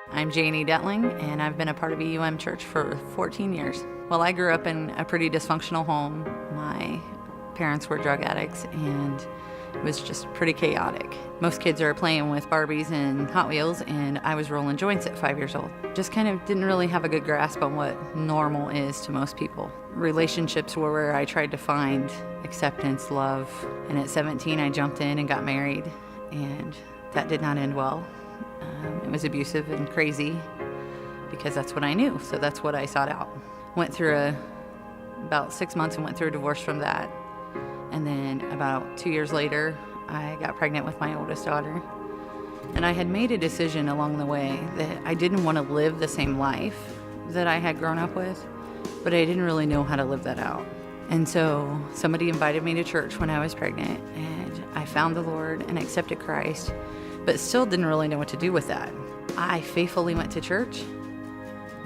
I'm Janie Detling, and I've been a part of EUM Church for 14 years. Well, I grew up in a pretty dysfunctional home. My parents were drug addicts, and it was just pretty chaotic. Most kids are playing with Barbies and Hot Wheels, and I was rolling joints at 5 years old. Just kind of didn't really have a good grasp on what normal is to most people. Relationships were where I tried to find acceptance, love, and at 17 I jumped in and got married, and that did not end well. It was abusive and crazy because that's what I knew, so that's what I sought out. Went through about 6 months and went through a divorce from that. And then about 2 years later, I got pregnant with my oldest daughter. And I had made a decision along the way that I didn't want to live the same life that I had grown up with, but I didn't really know how to live that out. And so somebody invited me to church when I was pregnant, and I found the Lord and accepted Christ, but still didn't really know what to do with that. I faithfully went to church,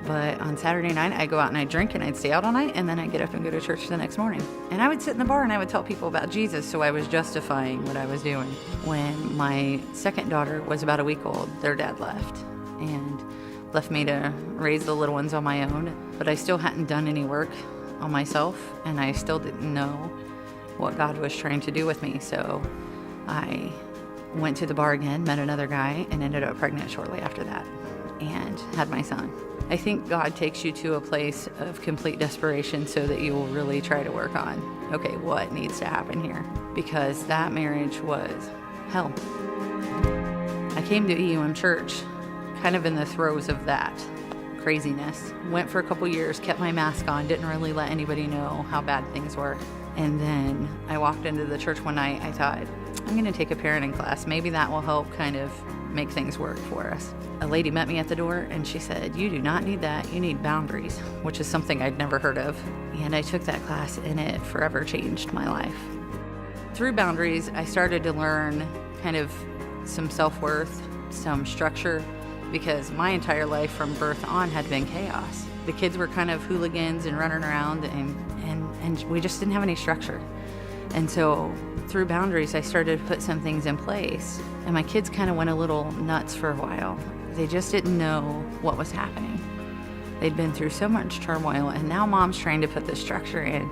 but on Saturday night I'd go out and I'd drink and I'd stay out all night, and then I'd get up and go to church the next morning. And I would sit in the bar and I would tell people about Jesus, so I was justifying what I was doing. When my second daughter was about a week old, their dad left and left me to raise the little ones on my own, but I still hadn't done any work on myself, and I still didn't know what God was trying to do with me. So I went to the bar again, met another guy, and ended up pregnant shortly after that and had my son. I think God takes you to a place of complete desperation so that you will really try to work on, okay, what needs to happen here? Because that marriage was hell. I came to EUM Church kind of in the throes of that craziness. Went for a couple years, kept my mask on, didn't really let anybody know how bad things were. And then I walked into the church one night. I thought, I'm going to take a parenting class. Maybe that will help kind of make things work for us. A lady met me at the door and she said, you do not need that. You need boundaries, which is something I'd never heard of. And I took that class and it forever changed my life. Through boundaries, I started to learn kind of some self-worth, some structure, because my entire life from birth on had been chaos. The kids were kind of hooligans and running around, and we just didn't have any structure. And so through boundaries, I started to put some things in place, and my kids kind of went a little nuts for a while. They just didn't know what was happening. They'd been through so much turmoil, and now mom's trying to put this structure in,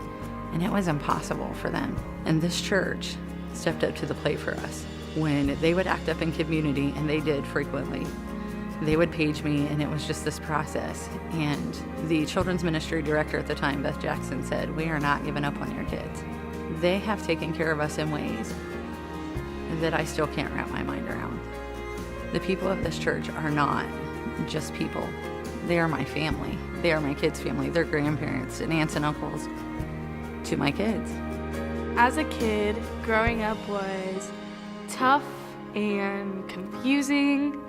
and it was impossible for them. And this church stepped up to the plate for us. When they would act up in community, and they did frequently, they would page me, and it was just this process. And the children's ministry director at the time, Beth Jackson, said, we are not giving up on your kids. They have taken care of us in ways that I still can't wrap my mind around. The people of this church are not just people. They are my family. They are my kids' family. They're grandparents and aunts and uncles to my kids. As a kid, growing up was tough and confusing,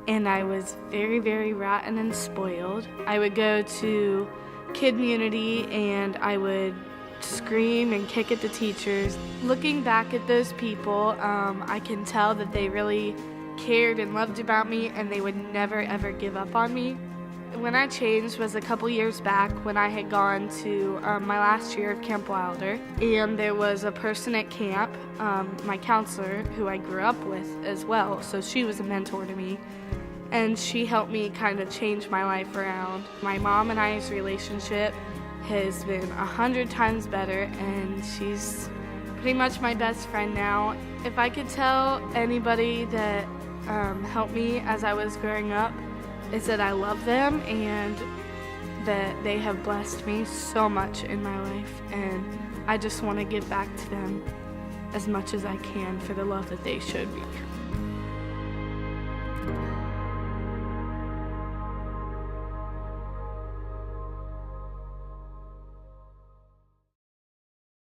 and I was very, very rotten and spoiled. I would go to Kid Community and I would scream and kick at the teachers. Looking back at those people, I can tell that they really cared and loved about me, and they would never ever give up on me. When I changed was a couple years back when I had gone to my last year of Camp Wilder, and there was a person at camp, my counselor, who I grew up with as well, so she was a mentor to me, and she helped me kind of change my life around. My mom and I's relationship has been 100 times better, and she's pretty much my best friend now. If I could tell anybody that helped me as I was growing up, is that I love them and that they have blessed me so much in my life, and I just want to give back to them as much as I can for the love that they showed me.